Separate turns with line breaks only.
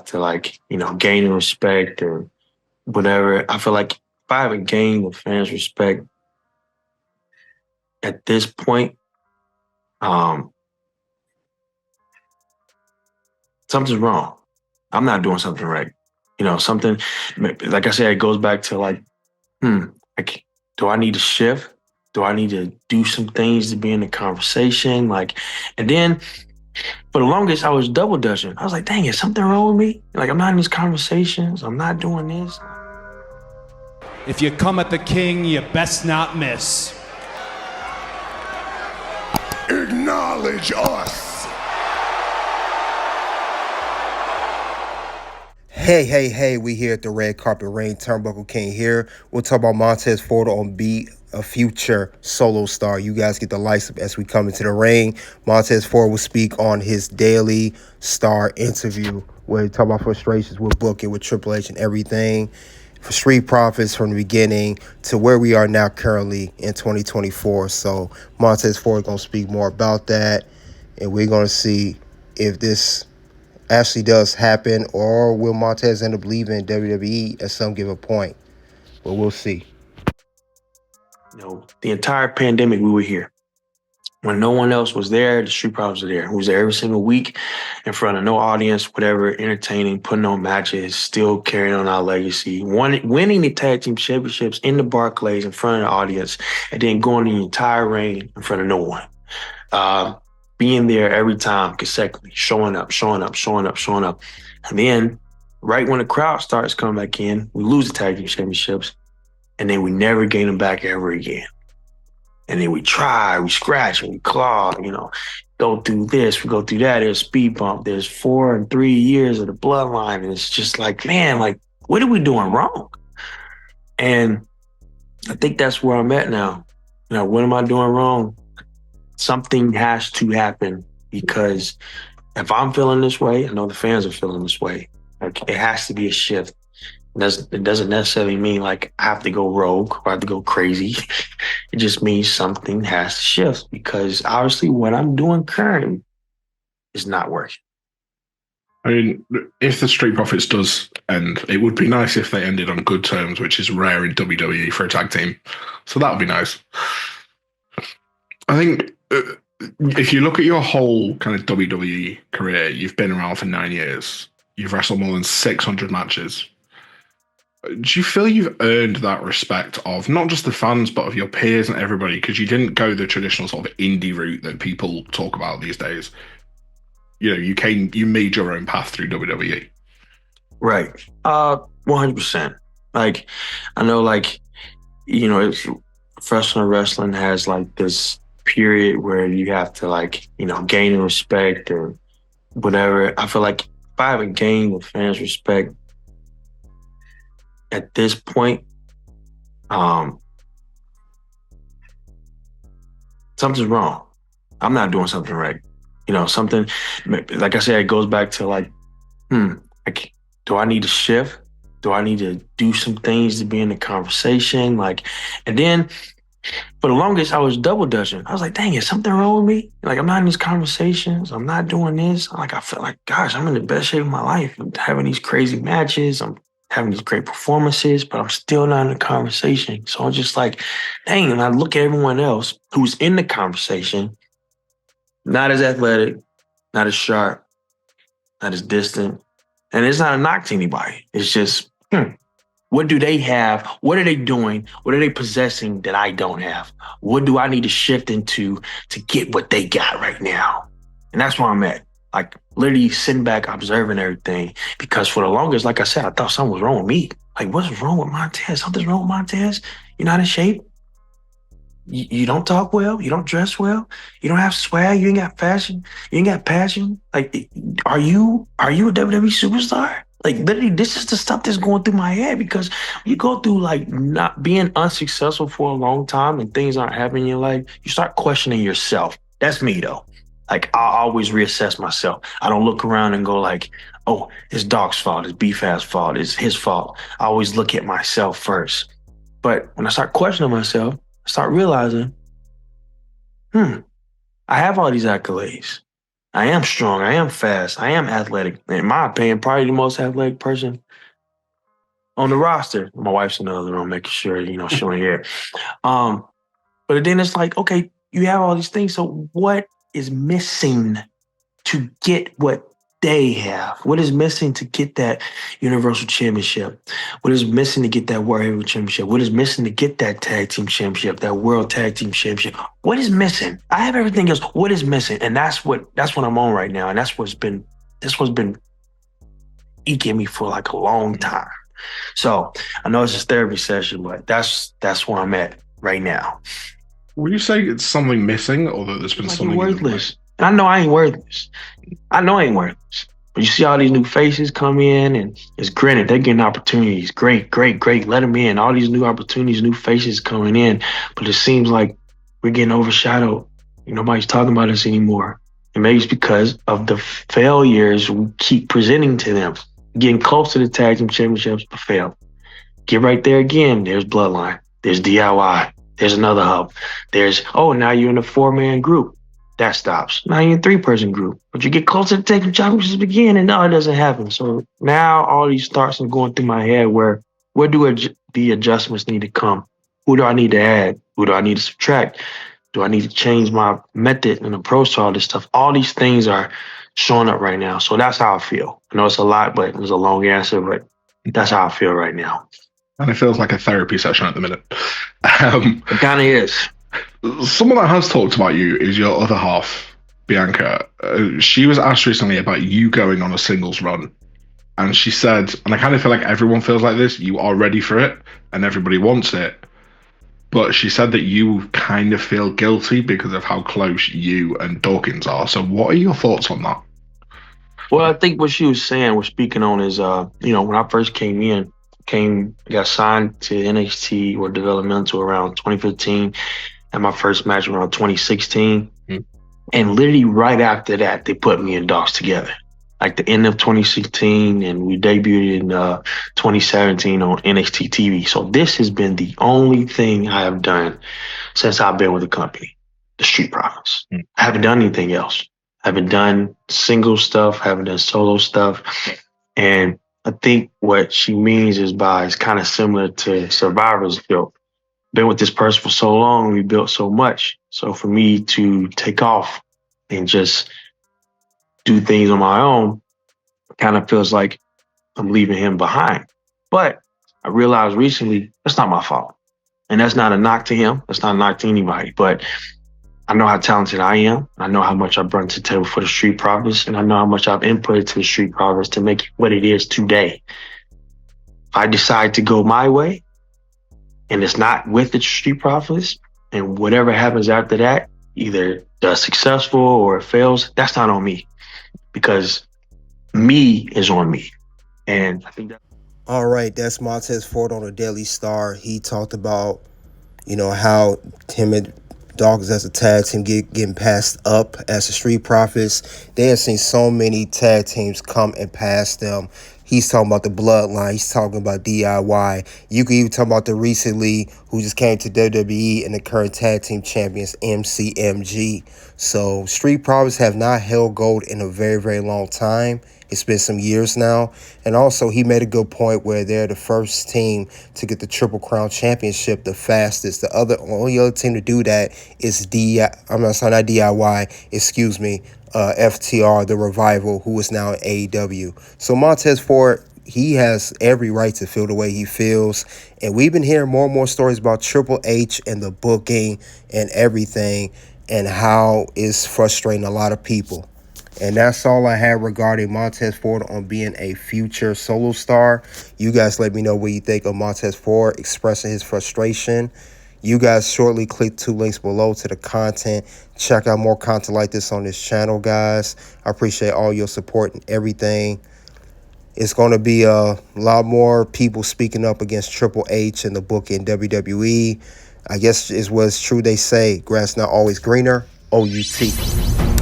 to gain respect or whatever. I feel like if I haven't gained the fans' respect at this point, um, something's wrong. I'm not doing something right. Something like I said, it goes back to like, do I need to shift? Do I need to do some things to be in the conversation? And then for the longest, I was double dutching. I was like, dang, is something wrong with me? Like, I'm not in these conversations. I'm not doing this.
If you come at the king, you best not miss.
Acknowledge us.
Hey, we here at the Red Carpet Ring. Turnbuckle King here. We'll talk about Montez Ford on Be a Future Solo Star. You guys get the lights up as we come into the ring. Montez Ford will speak on his Daily Star interview where he talk about frustrations with booking, with Triple H and everything. For Street Profits from the beginning to where we are now currently in 2024. So Montez Ford going to speak more about that. And we're going to see if this actually does happen, or will Montez end up leaving WWE at some given point? But we'll see.
The entire pandemic, we were here. When no one else was there, the Street Profits were there. We was there every single week in front of no audience, whatever, entertaining, putting on matches, still carrying on our legacy, winning the tag team championships in the Barclays in front of the audience, and then going the entire reign in front of no one. Being there every time consecutively, showing up. And then right when the crowd starts coming back in, we lose the tag team championships, and then we never gain them back ever again. And then we try, we scratch, and we claw, go through this, we go through that. There's speed bump. There's 4 and 3 years of the Bloodline. And it's just like, man, what are we doing wrong? And I think that's where I'm at now. What am I doing wrong? Something has to happen, because if I'm feeling this way, I know the fans are feeling this way. It has to be a shift. It doesn't necessarily mean I have to go rogue or I have to go crazy. It just means something has to shift, because obviously what I'm doing currently is not working.
I mean, if the Street Profits does end, it would be nice if they ended on good terms, which is rare in WWE for a tag team. So that would be nice. I think if you look at your whole kind of WWE career, you've been around for 9 years. You've wrestled more than 600 matches. Do you feel you've earned that respect of not just the fans, but of your peers and everybody? Because you didn't go the traditional sort of indie route that people talk about these days. You made your own path through WWE.
Right. 100%. I know, it's professional wrestling has this period where you have to gain respect or whatever. I feel like if I haven't gained the fans' respect at this point, something's wrong. I'm not doing something right. Something, like I said, it goes back to do I need to shift? Do I need to do some things to be in the conversation? And then for the longest, I was double dutching. I was like, dang, is something wrong with me? I'm not in these conversations. I'm not doing this. I feel like, gosh, I'm in the best shape of my life. I'm having these crazy matches. I'm having these great performances, but I'm still not in the conversation. So I'm just like, dang, and I look at everyone else who's in the conversation, not as athletic, not as sharp, not as distant. And it's not a knock to anybody. It's just, what do they have? What are they doing? What are they possessing that I don't have? What do I need to shift into to get what they got right now? And that's where I'm at. Literally sitting back, observing everything. Because for the longest, like I said, I thought something was wrong with me. What's wrong with Montez? Something's wrong with Montez? You're not in shape? You don't talk well? You don't dress well? You don't have swag? You ain't got fashion? You ain't got passion? Are you a WWE superstar? Literally, this is the stuff that's going through my head, because you go through not being unsuccessful for a long time and things aren't happening in your life, you start questioning yourself. That's me though. I always reassess myself. I don't look around and go oh, it's Doc's fault, it's B-Fast's fault, it's his fault. I always look at myself first. But when I start questioning myself, I start realizing, I have all these accolades. I am strong. I am fast. I am athletic. In my opinion, probably the most athletic person on the roster. My wife's in the other room, making sure, showing here. Um, but then it's like, okay, you have all these things. So what is missing to get what they have? What is missing to get that Universal Championship? What is missing to get that World Heavyweight Championship? What is missing to get that Tag Team Championship, that World Tag Team Championship? What is missing? I have everything else. What is missing? And that's what I'm on right now. And that's what's been eking me for like a long time. So I know it's a therapy session, but that's where I'm at right now.
Would you say it's something missing, or that there's been
Like
something
worthless? And I know I ain't worthless. But you see all these new faces come in, and it's granted they're getting opportunities. Great. Let them in. All these new opportunities, new faces coming in. But it seems like we're getting overshadowed. Nobody's talking about us anymore. And maybe it's because of the failures we keep presenting to them. Getting close to the tag team championships, but fail. Get right there again. There's Bloodline. There's DIY. There's another hub. There's, now you're in a 4-man group. That stops. Now you're in a 3-person group. But you get closer to taking championships again, and no, it doesn't happen. So now all these thoughts are going through my head where do the adjustments need to come? Who do I need to add? Who do I need to subtract? Do I need to change my method and approach to all this stuff? All these things are showing up right now. So that's how I feel. I know it's a lot, but it was a long answer, but that's how I feel right now.
And it feels like a therapy session at the minute.
It kind of is.
Someone that has talked about you is your other half, Bianca. She was asked recently about you going on a singles run. And she said, and I kind of feel like everyone feels like this, you are ready for it and everybody wants it. But she said that you kind of feel guilty because of how close you and Dawkins are. So what are your thoughts on that?
Well, I think what she was saying, was speaking on is, when I first got signed to NXT or developmental around 2015, and my first match around 2016. Mm-hmm. And literally right after that, they put me and Docs together. Like the end of 2016, and we debuted in 2017 on NXT TV. So this has been the only thing I have done since I've been with the company, the Street Profits. Mm-hmm. I haven't done anything else. I haven't done single stuff, haven't done solo stuff. And I think what she means is kind of similar to Survivor's Guilt. Been with this person for so long, we built so much. So for me to take off and just do things on my own kind of feels like I'm leaving him behind. But I realized recently that's not my fault. And that's not a knock to him. That's not a knock to anybody. But I know how talented I am. I know how much I brought to the table for the Street Profits. And I know how much I've inputted to the Street Profits to make it what it is today. If I decide to go my way, and it's not with the Street Profits, and whatever happens after that, either does successful or it fails, that's not on me, because me is on me. And I think that.
All right, that's Montez Ford on the Daily Star. He talked about, how him and Dawkins as a tag team getting passed up as the Street Profits. They have seen so many tag teams come and pass them. He's talking about the Bloodline. He's talking about DIY. You can even talk about the recently who just came to WWE and the current tag team champions, MCMG. So Street Profits have not held gold in a very, very long time. It's been some years now. And also, he made a good point where they're the first team to get the Triple Crown Championship the fastest. The only other team to do that is FTR, the Revival, who is now in AEW. So Montez Ford, he has every right to feel the way he feels. And we've been hearing more and more stories about Triple H and the booking and everything, and how it's frustrating a lot of people. And that's all I have regarding Montez Ford on being a future solo star. You guys let me know what you think of Montez Ford expressing his frustration. You guys shortly click 2 links below to the content. Check out more content like this on this channel, guys. I appreciate all your support and everything. It's going to be a lot more people speaking up against Triple H and the book in WWE. I guess is what's true they say. Grass not always greener. OUT.